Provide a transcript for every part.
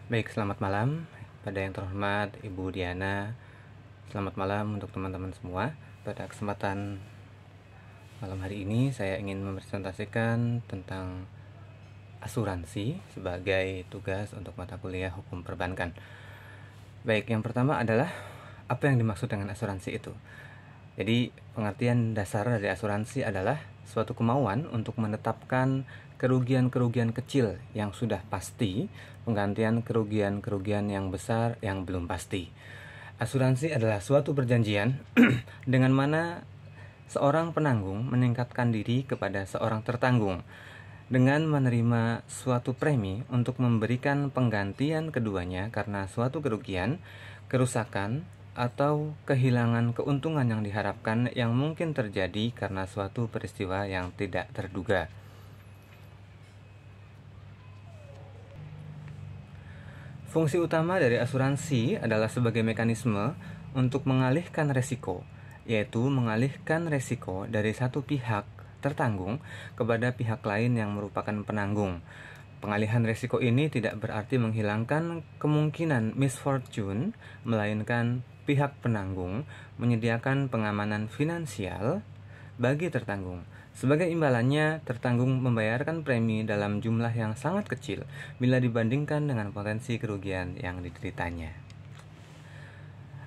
Baik, selamat malam pada yang terhormat Ibu Diana. Selamat malam untuk teman-teman semua. Pada kesempatan malam hari ini saya ingin mempresentasikan tentang asuransi sebagai tugas untuk mata kuliah hukum perbankan. Baik, yang pertama adalah apa yang dimaksud dengan asuransi itu. Jadi, pengertian dasar dari asuransi adalah suatu kemauan untuk menetapkan kerugian-kerugian kecil yang sudah pasti, penggantian kerugian-kerugian yang besar yang belum pasti. Asuransi adalah suatu perjanjian dengan mana seorang penanggung meningkatkan diri kepada seorang tertanggung dengan menerima suatu premi untuk memberikan penggantian keduanya karena suatu kerugian, kerusakan, atau kehilangan keuntungan yang diharapkan yang mungkin terjadi karena suatu peristiwa yang tidak terduga. Fungsi utama dari asuransi adalah sebagai mekanisme untuk mengalihkan resiko, yaitu mengalihkan resiko dari satu pihak tertanggung kepada pihak lain yang merupakan penanggung. Pengalihan resiko ini tidak berarti menghilangkan kemungkinan misfortune, melainkan pihak penanggung menyediakan pengamanan finansial bagi tertanggung. Sebagai imbalannya, tertanggung membayarkan premi dalam jumlah yang sangat kecil bila dibandingkan dengan potensi kerugian yang dideritanya.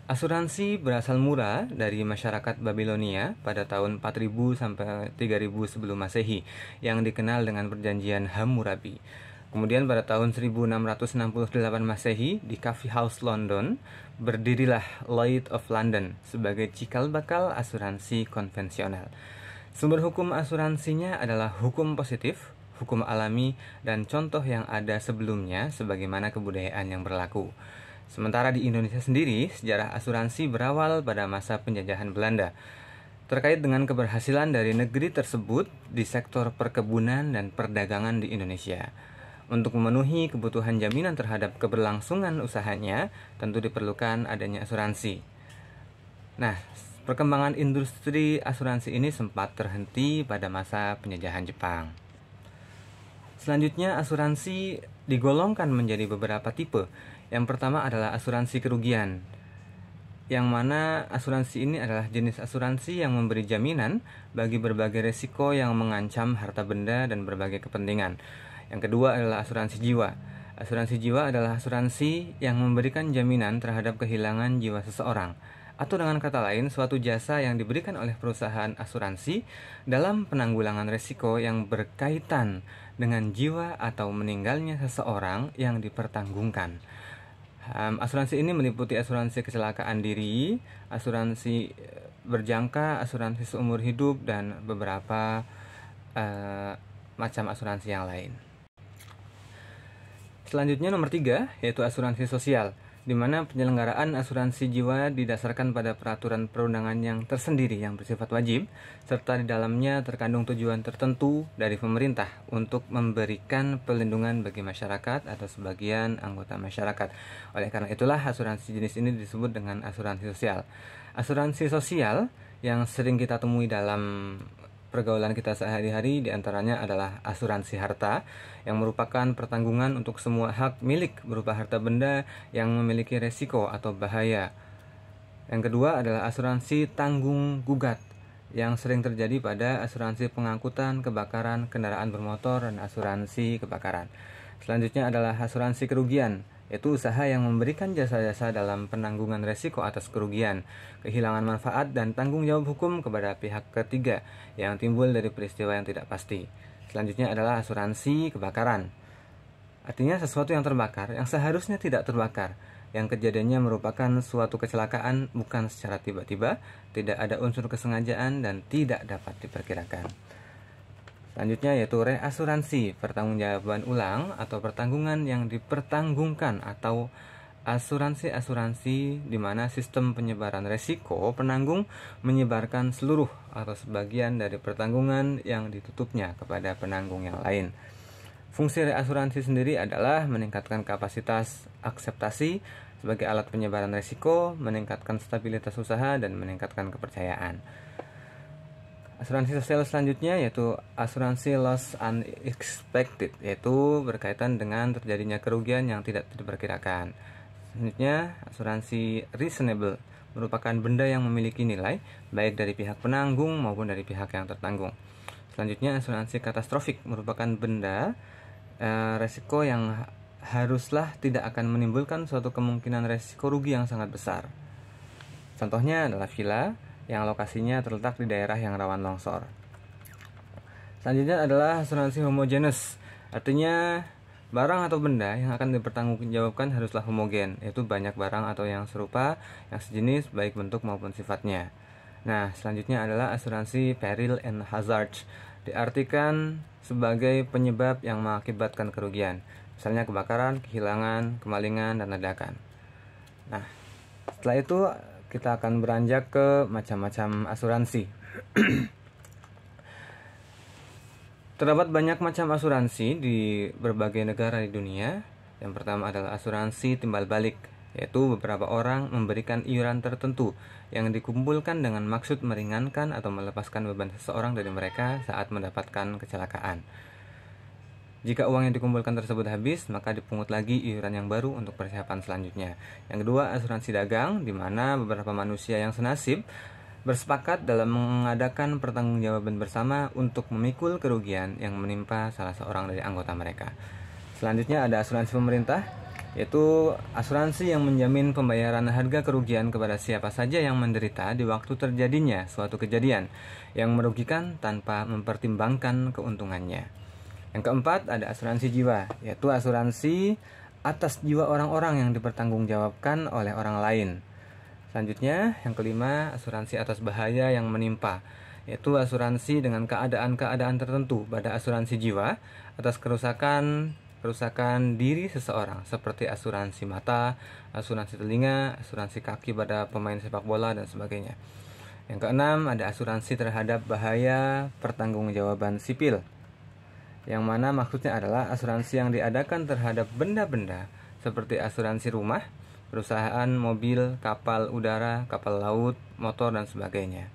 Asuransi berasal mula dari masyarakat Babilonia pada tahun 4000 sampai 3000 sebelum Masehi yang dikenal dengan perjanjian Hammurabi. Kemudian pada tahun 1668 Masehi di Coffee House London berdirilah Lloyd's of London sebagai cikal bakal asuransi konvensional. Sumber hukum asuransinya adalah hukum positif, hukum alami, dan contoh yang ada sebelumnya sebagaimana kebudayaan yang berlaku. Sementara di Indonesia sendiri, sejarah asuransi berawal pada masa penjajahan Belanda. Terkait dengan keberhasilan dari negeri tersebut di sektor perkebunan dan perdagangan di Indonesia. Untuk memenuhi kebutuhan jaminan terhadap keberlangsungan usahanya, tentu diperlukan adanya asuransi. Nah, perkembangan industri asuransi ini sempat terhenti pada masa penjajahan Jepang. Selanjutnya, asuransi digolongkan menjadi beberapa tipe. Yang pertama adalah asuransi kerugian, yang mana asuransi ini adalah jenis asuransi yang memberi jaminan bagi berbagai risiko yang mengancam harta benda dan berbagai kepentingan. Yang kedua adalah asuransi jiwa. Asuransi jiwa adalah asuransi yang memberikan jaminan terhadap kehilangan jiwa seseorang, atau dengan kata lain, suatu jasa yang diberikan oleh perusahaan asuransi dalam penanggulangan risiko yang berkaitan dengan jiwa atau meninggalnya seseorang yang dipertanggungkan. Asuransi ini meliputi asuransi kecelakaan diri, asuransi berjangka, asuransi seumur hidup, dan beberapa macam asuransi yang lain. Selanjutnya nomor 3, yaitu asuransi sosial, di mana penyelenggaraan asuransi jiwa didasarkan pada peraturan perundangan yang tersendiri yang bersifat wajib, serta di dalamnya terkandung tujuan tertentu dari pemerintah untuk memberikan perlindungan bagi masyarakat atau sebagian anggota masyarakat. Oleh karena itulah asuransi jenis ini disebut dengan asuransi sosial. Asuransi sosial yang sering kita temui dalam pergaulan kita sehari-hari diantaranya adalah asuransi harta yang merupakan pertanggungan untuk semua hak milik berupa harta benda yang memiliki resiko atau bahaya. Yang kedua adalah asuransi tanggung gugat yang sering terjadi pada asuransi pengangkutan, kebakaran, kendaraan bermotor, dan asuransi kebakaran. Selanjutnya adalah asuransi kerugian, yaitu usaha yang memberikan jasa-jasa dalam penanggungan resiko atas kerugian, kehilangan manfaat, dan tanggung jawab hukum kepada pihak ketiga yang timbul dari peristiwa yang tidak pasti. Selanjutnya adalah asuransi kebakaran. Artinya sesuatu yang terbakar yang seharusnya tidak terbakar, yang kejadiannya merupakan suatu kecelakaan bukan secara tiba-tiba, tidak ada unsur kesengajaan, dan tidak dapat diperkirakan. Selanjutnya yaitu reasuransi, pertanggungjawaban ulang atau pertanggungan yang dipertanggungkan, atau asuransi-asuransi di mana sistem penyebaran resiko penanggung menyebarkan seluruh atau sebagian dari pertanggungan yang ditutupnya kepada penanggung yang lain. Fungsi reasuransi sendiri adalah meningkatkan kapasitas akseptasi sebagai alat penyebaran resiko, meningkatkan stabilitas usaha, dan meningkatkan kepercayaan. Asuransi sosial selanjutnya yaitu asuransi loss unexpected, yaitu berkaitan dengan terjadinya kerugian yang tidak diperkirakan. Selanjutnya, asuransi reasonable merupakan benda yang memiliki nilai baik dari pihak penanggung maupun dari pihak yang tertanggung. Selanjutnya, asuransi katastrofik merupakan benda resiko yang haruslah tidak akan menimbulkan suatu kemungkinan resiko rugi yang sangat besar. Contohnya adalah villa yang lokasinya terletak di daerah yang rawan longsor. Selanjutnya adalah asuransi homogeneous, artinya barang atau benda yang akan dipertanggungjawabkan haruslah homogen, yaitu banyak barang atau yang serupa, yang sejenis baik bentuk maupun sifatnya. Nah, selanjutnya adalah asuransi peril and hazard, diartikan sebagai penyebab yang mengakibatkan kerugian, misalnya kebakaran, kehilangan, kemalingan, dan ledakan. Nah, setelah itu kita akan beranjak ke macam-macam asuransi. Terdapat banyak macam asuransi di berbagai negara di dunia. Yang pertama adalah asuransi timbal balik, yaitu beberapa orang memberikan iuran tertentu yang dikumpulkan dengan maksud meringankan atau melepaskan beban seseorang dari mereka saat mendapatkan kecelakaan. Jika uang yang dikumpulkan tersebut habis, maka dipungut lagi iuran yang baru untuk persiapan selanjutnya. Yang kedua, asuransi dagang, di mana beberapa manusia yang senasib bersepakat dalam mengadakan pertanggungjawaban bersama untuk memikul kerugian yang menimpa salah seorang dari anggota mereka. Selanjutnya ada asuransi pemerintah, yaitu asuransi yang menjamin pembayaran harga kerugian kepada siapa saja yang menderita di waktu terjadinya suatu kejadian yang merugikan tanpa mempertimbangkan keuntungannya. Yang keempat ada asuransi jiwa, yaitu asuransi atas jiwa orang-orang yang dipertanggungjawabkan oleh orang lain. Selanjutnya, yang kelima, asuransi atas bahaya yang menimpa, yaitu asuransi dengan keadaan-keadaan tertentu pada asuransi jiwa atas kerusakan diri seseorang, seperti asuransi mata, asuransi telinga, asuransi kaki pada pemain sepak bola, dan sebagainya. Yang keenam, ada asuransi terhadap bahaya pertanggungjawaban sipil, yang mana maksudnya adalah asuransi yang diadakan terhadap benda-benda seperti asuransi rumah, perusahaan, mobil, kapal udara, kapal laut, motor, dan sebagainya.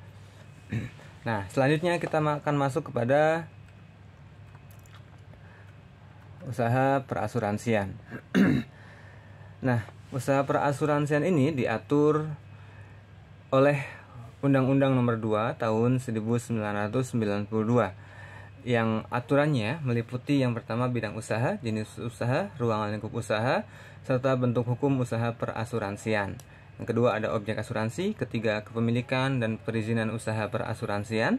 Nah, selanjutnya kita akan masuk kepada usaha perasuransian. Nah, usaha perasuransian ini diatur oleh Undang-Undang Nomor 2 Tahun 1992. Yang aturannya meliputi yang pertama bidang usaha, jenis usaha, ruangan lingkup usaha, serta bentuk hukum usaha perasuransian. Yang kedua ada objek asuransi, ketiga kepemilikan dan perizinan usaha perasuransian,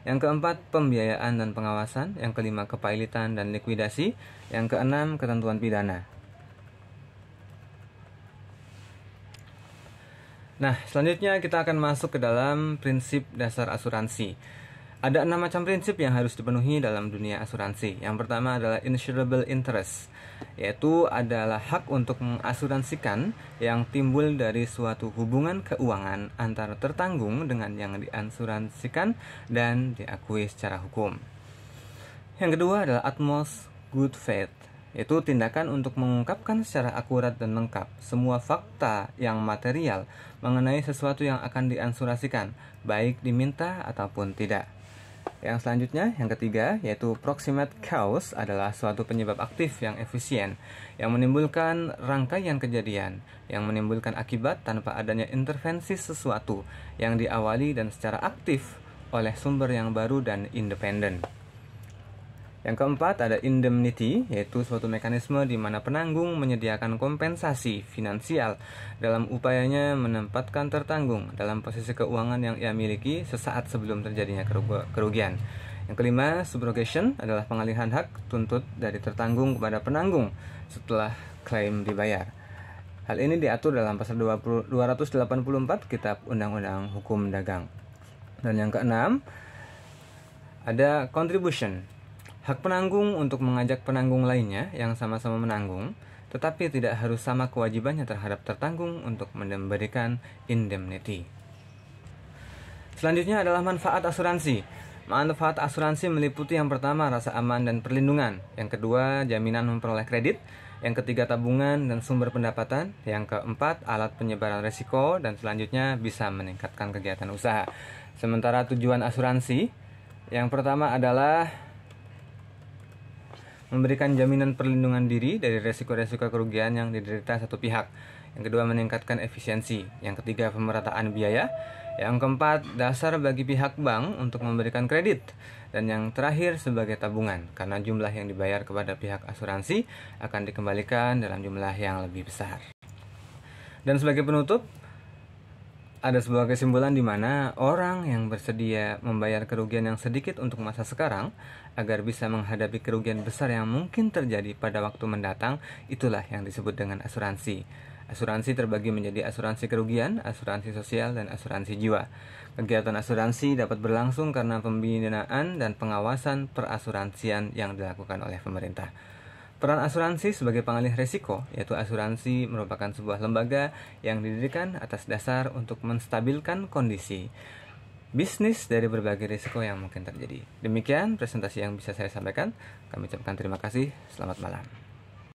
yang keempat pembiayaan dan pengawasan, yang kelima kepailitan dan likuidasi, yang keenam ketentuan pidana. Nah, selanjutnya kita akan masuk ke dalam prinsip dasar asuransi. Ada 6 macam prinsip yang harus dipenuhi dalam dunia asuransi. Yang pertama adalah insurable interest, yaitu adalah hak untuk mengasuransikan yang timbul dari suatu hubungan keuangan antara tertanggung dengan yang diasuransikan dan diakui secara hukum. Yang kedua adalah utmost good faith, yaitu tindakan untuk mengungkapkan secara akurat dan lengkap semua fakta yang material mengenai sesuatu yang akan diasuransikan, baik diminta ataupun tidak. Yang selanjutnya, yang ketiga, yaitu proximate cause adalah suatu penyebab aktif yang efisien, yang menimbulkan rangkaian kejadian, yang menimbulkan akibat tanpa adanya intervensi sesuatu, yang diawali dan secara aktif oleh sumber yang baru dan independen. Yang keempat ada indemnity, yaitu suatu mekanisme di mana penanggung menyediakan kompensasi finansial dalam upayanya menempatkan tertanggung dalam posisi keuangan yang ia miliki sesaat sebelum terjadinya kerugian. Yang kelima, subrogation adalah pengalihan hak tuntut dari tertanggung kepada penanggung setelah klaim dibayar. Hal ini diatur dalam pasal 284 Kitab Undang-Undang Hukum Dagang. Dan yang keenam, ada contribution. Hak penanggung untuk mengajak penanggung lainnya yang sama-sama menanggung, tetapi tidak harus sama kewajibannya terhadap tertanggung untuk memberikan indemnity. Selanjutnya adalah manfaat asuransi. Manfaat asuransi meliputi yang pertama rasa aman dan perlindungan, yang kedua jaminan memperoleh kredit, yang ketiga tabungan dan sumber pendapatan, yang keempat alat penyebaran risiko, dan selanjutnya bisa meningkatkan kegiatan usaha. Sementara tujuan asuransi Yang pertama adalah memberikan jaminan perlindungan diri dari resiko-resiko kerugian yang diderita satu pihak. Yang kedua, meningkatkan efisiensi. Yang ketiga, pemerataan biaya. Yang keempat, dasar bagi pihak bank untuk memberikan kredit. Dan yang terakhir, sebagai tabungan, karena jumlah yang dibayar kepada pihak asuransi akan dikembalikan dalam jumlah yang lebih besar. Dan sebagai penutup, ada sebuah kesimpulan di mana orang yang bersedia membayar kerugian yang sedikit untuk masa sekarang agar bisa menghadapi kerugian besar yang mungkin terjadi pada waktu mendatang, itulah yang disebut dengan asuransi. Asuransi terbagi menjadi asuransi kerugian, asuransi sosial, dan asuransi jiwa. Kegiatan asuransi dapat berlangsung karena pembinaan dan pengawasan perasuransian yang dilakukan oleh pemerintah. Peran asuransi sebagai pengalih risiko, yaitu asuransi merupakan sebuah lembaga yang didirikan atas dasar untuk menstabilkan kondisi bisnis dari berbagai risiko yang mungkin terjadi. Demikian presentasi yang bisa saya sampaikan. Kami ucapkan terima kasih. Selamat malam.